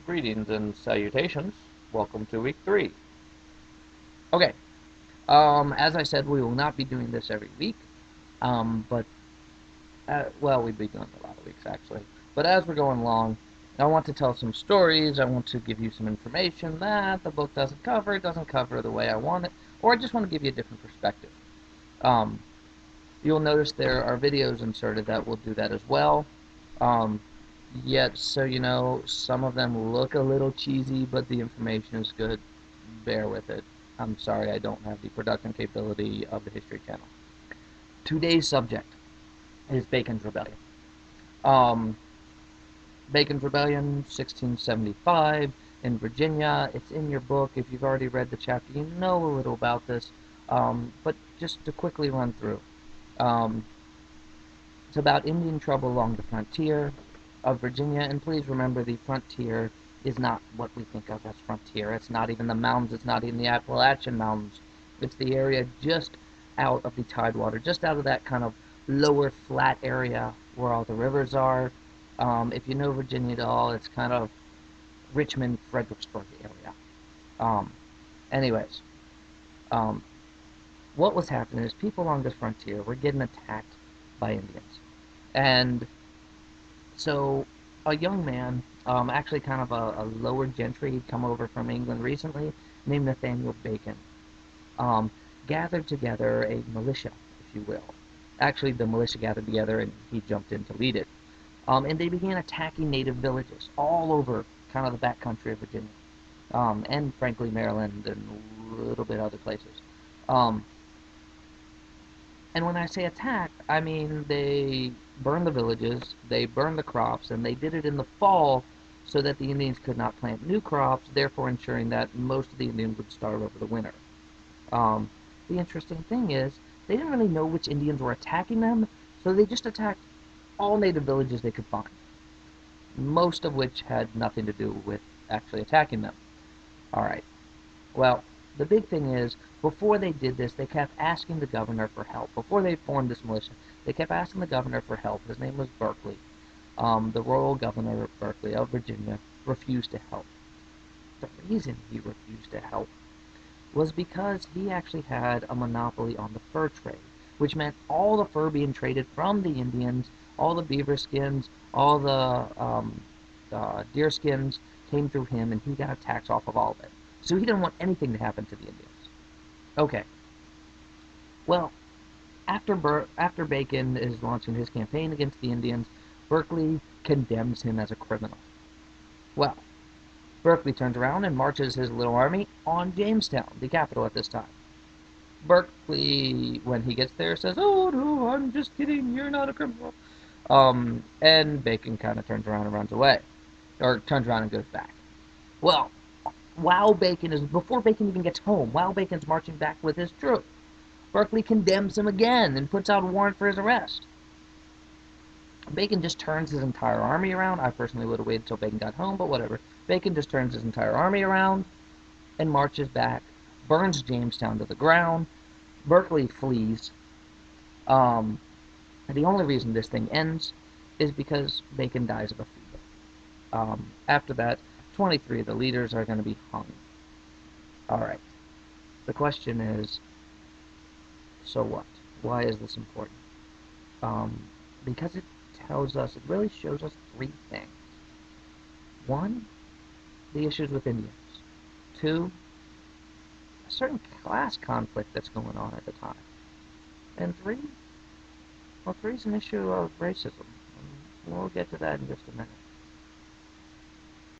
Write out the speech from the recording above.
Greetings and salutations. Welcome to week 3. Okay, as I said, we will not be doing this every week, well, we'd be doing it a lot of weeks actually. But as we're going along, I want to tell some stories. I want to give you some information that the book doesn't cover. It doesn't cover the way I want it, or I just want to give you a different perspective. You'll notice there are videos inserted that will do that as well. Yet, so you know, some of them look a little cheesy, but the information is good. Bear with it. I'm sorry I don't have the production capability of the History Channel. Today's subject is Bacon's Rebellion. Bacon's Rebellion, 1675, in Virginia. It's in your book. If you've already read the chapter, you know a little about this. But just to quickly run through. It's about Indian trouble along the frontier of Virginia, and please remember the frontier is not what we think of as frontier. It's not even the mountains, it's not even the Appalachian Mountains. It's the area just out of the Tidewater, just out of that kind of lower flat area where all the rivers are. If you know Virginia at all, it's kind of Richmond, Fredericksburg area. Anyways, what was happening is people along this frontier were getting attacked by Indians. And so a young man, actually kind of a lower gentry, he'd come over from England recently, named Nathaniel Bacon, gathered together a militia, if you will. Actually, the militia gathered together and he jumped in to lead it. And they began attacking native villages all over kind of the backcountry of Virginia, and frankly Maryland and a little bit other places. And when I say attack, I mean they burned the villages, they burned the crops, and they did it in the fall so that the Indians could not plant new crops, therefore ensuring that most of the Indians would starve over the winter. The interesting thing is, they didn't really know which Indians were attacking them, so they just attacked all native villages they could find, most of which had nothing to do with actually attacking them. Alright, well, the big thing is, before they did this, they kept asking the governor for help. Before they formed this militia, they kept asking the governor for help. His name was Berkeley. The royal governor of Berkeley, of Virginia, refused to help. The reason he refused to help was because he actually had a monopoly on the fur trade, which meant all the fur being traded from the Indians, all the beaver skins, all the deer skins came through him, and he got a tax off of all of it. So he didn't want anything to happen to the Indians. Okay. Well, after Bacon is launching his campaign against the Indians, Berkeley condemns him as a criminal. Well, Berkeley turns around and marches his little army on Jamestown, the capital at this time. Berkeley, when he gets there, says, "Oh, no, I'm just kidding, you're not a criminal." And Bacon kind of turns around and runs away. Or turns around and goes back. Well, before Bacon even gets home, while Bacon's marching back with his troops, Berkeley condemns him again and puts out a warrant for his arrest. Bacon just turns his entire army around. I personally would have waited until Bacon got home, but whatever. Bacon just turns his entire army around and marches back, burns Jamestown to the ground. Berkeley flees. And the only reason this thing ends is because Bacon dies of a fever. After that, 23 of the leaders are going to be hung. Alright. The question is, so what? Why is this important? Because it really shows us 3 things. 1, the issues with Indians. 2, a certain class conflict that's going on at the time. And 3 is an issue of racism. And we'll get to that in just a minute.